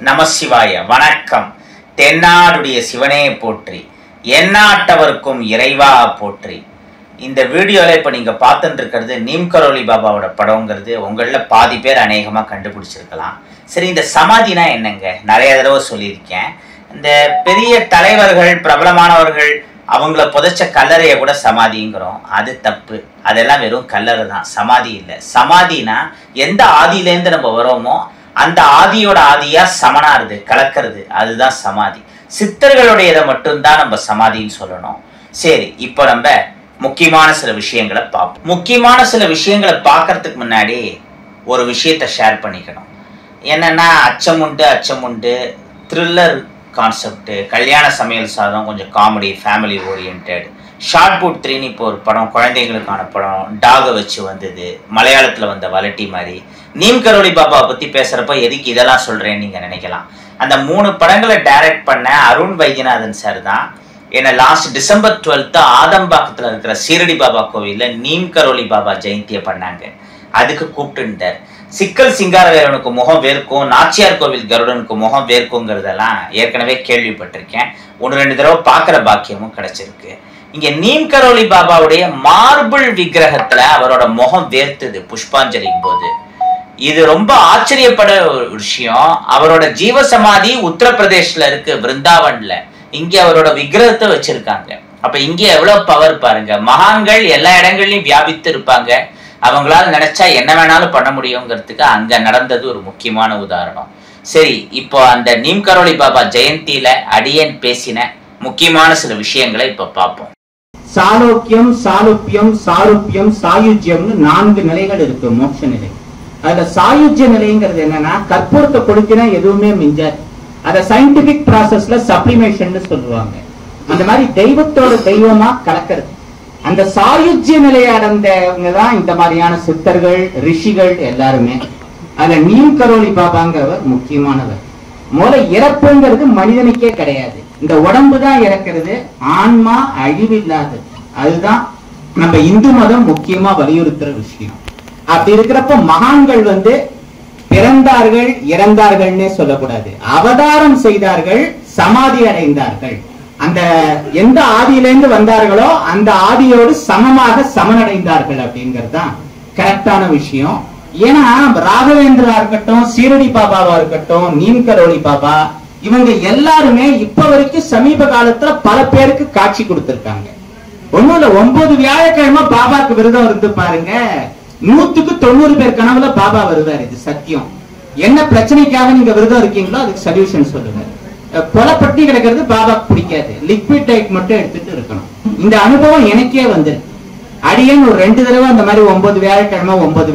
நமசிவாய. வணக்கம். தென்னாடுடைய சிவனே போற்றி, எந்நாட்டவருக்கும் இறைவா போற்றி. இந்த வீடியோவில் இப்போ நீங்கள் பார்த்துட்டு இருக்கிறது நீம் கரோலி பாபாவோட படங்கிறது உங்களில் பாதி பேர் அநேகமாக கண்டுபிடிச்சிருக்கலாம். சரி, இந்த சமாதினா என்னங்க? நிறைய தடவை சொல்லியிருக்கேன். இந்த பெரிய தலைவர்கள், பிரபலமானவர்கள் அவங்கள புதைச்ச கல்லறையை கூட சமாதிங்கிறோம். அது தப்பு. அதெல்லாம் வெறும் கல்லறை தான், சமாதி இல்லை. சமாதினா எந்த ஆதியிலேருந்து நம்ம வரோமோ அந்த ஆதியோட ஆதியா சமனாருது, கலக்கிறது, அதுதான் சமாதி. சித்தர்களுடையதை மட்டும்தான் நம்ம சமாதின்னு சொல்லணும். சரி, இப்போ நம்ம முக்கியமான சில விஷயங்களை பார்ப்போம். முக்கியமான சில விஷயங்களை பார்க்கறதுக்கு முன்னாடி ஒரு விஷயத்தை ஷேர் பண்ணிக்கணும். என்னன்னா, அச்சமுண்டு த்ரில்லர் கான்செப்ட், கல்யாண சமையல் சாதம், கொஞ்சம் காமெடி, ஃபேமிலி ஓரியன்ட், ஷார்ட் புட் 3 இப்போ ஒரு படம், குழந்தைங்களுக்கான படம், டாகை வச்சு வந்தது, மலையாளத்தில் வந்த வலட்டி மாதிரி. நீம் கரோலி பாபாவை பற்றி பேசுகிறப்ப எதுக்கு இதெல்லாம் சொல்கிறேன்னு நீங்கள் நினைக்கலாம். அந்த 3 படங்களை டைரக்ட் பண்ண அருண் வைத்தியநாதன் சார் தான் என்னை லாஸ்ட் டிசம்பர் 12 ஆதம்பாக்கத்தில் இருக்கிற சீரடி பாபா கோவிலில் நீம் கரோலி பாபா ஜெயந்தியை பண்ணாங்க. அதுக்கு கூப்பிட்டுட்டார். சிக்கல் சிங்காரவேலனுக்கு முகம் வேர்க்கும், நாச்சியார் கோவில் கருடனுக்கு முகம் வேர்க்குங்கிறதெல்லாம் ஏற்கனவே கேள்விப்பட்டிருக்கேன். 1-2 தடவை பார்க்குற பாக்கியமும் கிடைச்சிருக்கு. இங்கே நீம் கரோலி பாபாவுடைய மார்பிள் விக்கிரகத்தில் அவரோட முகம் வேர்த்துது புஷ்பாஞ்சலிக்கும் போது. இது ரொம்ப ஆச்சரியப்பட ஒரு விஷயம். அவரோட ஜீவசமாதி உத்தரப்பிரதேஷ்ல இருக்கு, பிருந்தாவன்ல. இங்க அவரோட விக்கிரகத்தை வச்சிருக்காங்க. அப்ப இங்க எவ்வளவு பவர் பாருங்க. மகான்கள் எல்லா இடங்கள்லயும் வியாபித்து இருப்பாங்க. அவங்களால நினைச்சா என்ன வேணாலும் பண்ண முடியுங்கிறதுக்கு அங்க நடந்தது ஒரு முக்கியமான உதாரணம். சரி, இப்போ அந்த நீம் கரோலி பாபா ஜெயந்தியில அடியேன் பேசின முக்கியமான சில விஷயங்களை இப்ப பார்ப்போம். சாலோக்கியம், சாலுப்பியம், சாருப்பியம், சாயுஜ்யம்னு 4 நிலைகள் இருக்கு மோட்ச நிலை. அதுல சாயுஜ்ய நிலைங்கிறது என்னன்னா, கற்பூரத்தை கொடுத்தினா எதுவுமே மிஞ்சாது. அத சயின்டிபிக் ப்ராசஸ்ல சப்ளிமேஷன் சொல்லுவாங்க. அந்த மாதிரி தெய்வத்தோட தெய்வமா கலக்கிறது. அந்த சாயுஜ்ய நிலையை அடைந்தவங்க தான் இந்த மாதிரியான சித்தர்கள், ரிஷிகள் எல்லாருமே. அதுல நீம் கரோலி பாபாங்கிறவர் முக்கியமானவர். முதல்ல இறப்புங்கிறது மனிதனுக்கே கிடையாது. இந்த உடம்பு தான் இறக்கிறது, ஆன்மா அழிவில்லாதது. அதுதான் நம்ம இந்து மதம் முக்கியமா வலியுறுத்துற விஷயம். அப்படி இருக்கிறப்ப மகான்கள் பிறந்தார்கள், இறந்தார்கள்னே சொல்லக்கூடாது. அவதாரம் செய்தார்கள், சமாதி அடைந்தார்கள். அந்த எந்த ஆதியிலிருந்து வந்தார்களோ அந்த ஆதியோடு சமமாக சமனடைந்தார்கள் அப்படிங்கிறது தான் கரெக்டான விஷயம். ஏன்னா ராகவேந்திரா இருக்கட்டும், சீரடி பாபாவா இருக்கட்டும், நீம் கரோலி பாபா, இவங்க எல்லாருமே இப்ப வரைக்கும் சமீப காலத்துல பல பேருக்கு காட்சி கொடுத்திருக்காங்க. ஒண்ணும் இல்ல, 9 வியாழக்கிழமை பாபாக்கு விரதம் இருந்து பாருங்க, 100க்கு 90 பேர் கனவுல பாபா வருவார். இது சத்தியம். என்ன பிரச்சனைக்காக நீங்க விரதம் இருக்கீங்களோ அதுக்கு சொல்யூஷன் சொல்லுங்க. கொலைப்பட்டி கிடக்கிறது பாபாக்கு பிடிக்காது, லிக்விட் டயட் மட்டும் எடுத்துட்டு இருக்கணும். இந்த அனுபவம் எனக்கே வந்துருக்கு. அடியேன் ஒரு 2 தடவை அந்த மாதிரி 9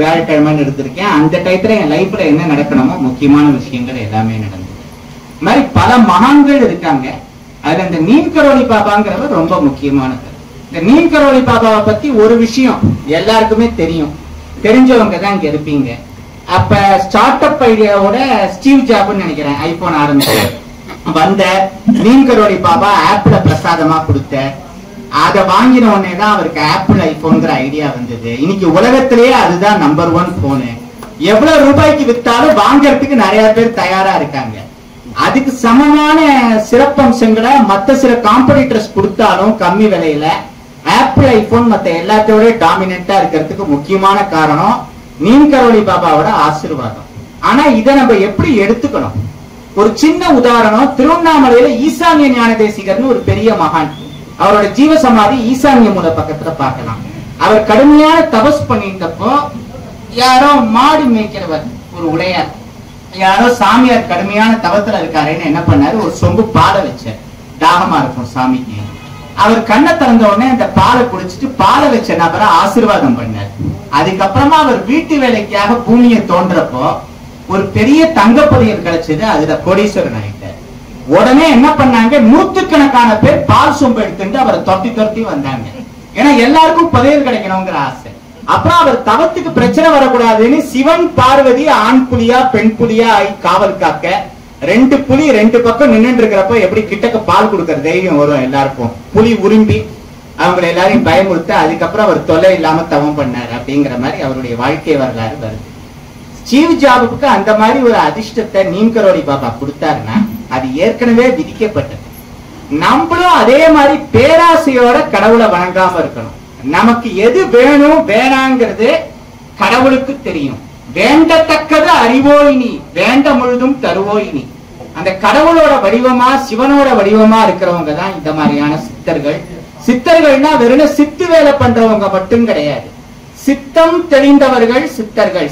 வியாழக்கிழமைன்னு எடுத்திருக்கேன். அந்த டயத்துல என் லைஃப்ல என்ன நடக்கணுமோ முக்கியமான விஷயங்கள் எல்லாமே நடந்தது. இந்த மாதிரி பல மகான்கள் இருக்காங்க. அதுல இந்த நீம் கரோலி பாபாங்கிறவர் ரொம்ப முக்கியமானவர். இந்த நீம் கரோலி பாபாவை பத்தி ஒரு விஷயம் எல்லாருக்குமே தெரியும். தெரிஞ்சவங்க தான் இங்க இருப்பீங்க. அப்ப ஸ்டார்ட் அப் ஐடியாவோட ஸ்டீவ் ஜாப்னு நினைக்கிறேன் ஐபோன் ஆரம்பிச்சு வந்த நீம் கரோலி பாபா ஆப்பிள பிரசாதமா கொடுத்த. அதை வாங்கின உடனே தான் அவருக்கு ஆப்பிள் ஐபோன்ங்கிற ஐடியா வந்தது. இன்னைக்கு உலகத்திலேயே அதுதான் நம்பர் 1 போனு. எவ்வளவு ரூபாய்க்கு வித்தாலும் வாங்கறதுக்கு நிறைய பேர் தயாரா இருக்காங்க. அதுக்கு சமமான சிறப்பம்சங்களை மற்ற சில காம்படிட்டர்ஸ் கொடுத்தாலும் கம்மி விலையில ஆப்பிள் ஐபோன் மற்ற எல்லாத்தோட டாமினண்டா இருக்கிறதுக்கு முக்கியமான காரணம் நீம் கரோலி பாபாவோட ஆசீர்வாதம். ஆனா இதை நம்ம எப்படி எடுத்துக்கணும்? ஒரு சின்ன உதாரணம், திருவண்ணாமலையில ஈசான்ய ஞான தேசிகர்னு ஒரு பெரிய மகான். அவரோட ஜீவசமாதி ஈசான்ய மூல பக்கத்துல பார்க்கலாம். அவர் கடுமையான தபஸ் பண்ணிட்டப்போ யாரோ மாடு மேய்க்கிறவர், ஒரு உடையார், யாரோ சாமியார் கடுமையான தவத்துல இருக்காருன்னு என்ன பண்ணாரு, ஒரு சொம்பு பாலை வச்சார். தாகமா இருக்கும் சாமிக்கு. அவர் கண்ணை திறந்த உடனே அந்த பாலை குடிச்சிட்டு பாலை வச்ச நபரை ஆசீர்வாதம் பண்ணார். அதுக்கப்புறமா அவர் வீட்டு வேலைக்காக பூமியை தோன்றப்போ ஒரு பெரிய தங்கப்பதியல் கிடைச்சது. அதுல கோடீஸ்வரன் ஆயிட்டார். உடனே என்ன பண்ணாங்க, 100கணக்கான பேர் பால் சொம்பு எடுத்துட்டு அவரை தொட்டி வந்தாங்க. ஏன்னா எல்லாருக்கும் புதையல் கிடைக்கணுங்கிற ஆசை. அப்புறம் அவர் தவத்துக்கு பிரச்சனை வரக்கூடாதுன்னு சிவன் பார்வதி ஆண் புலியா பெண் புலியா காவல் காக்க 2 புலி 2 பக்கம் நின்று இருக்கிறப்ப எப்படி கிட்டக்க பால் கொடுக்கற தைரியம் வரும் எல்லாருக்கும். புலி உரும்பி அவங்களை எல்லாரையும் பயமுறுத்த அதுக்கப்புறம் அவர் தொல்லை இல்லாம தவம் பண்ணாரு அப்படிங்கிற மாதிரி அவருடைய வாழ்க்கை வரலாறு வருது. ஸ்டீவ் ஜாபுக்கு அந்த மாதிரி ஒரு அதிர்ஷ்டத்தை நீம் கரோலி பாபா கொடுத்தாருன்னா அது ஏற்கனவே விதிக்கப்பட்டது. நம்மளும் அதே மாதிரி பேராசையோட கடவுளை வணங்காம இருக்கணும். நமக்கு எது வேணும் வேணாங்கிறது கடவுளுக்கு தெரியும். வேண்டத்தக்கது அறிவோயினி, வேண்ட முழுதும் தருவோயினி. அந்த கடவுளோட வடிவமா சிவனோட வடிவமா இருக்கிறவங்க தான் இந்த மாதிரியான சித்தர்கள். சித்தர்கள்னா வெறும் சித்து வேலை பண்றவங்க மட்டும் கிடையாது, சித்தம் தெளிந்தவர்கள் சித்தர்கள்.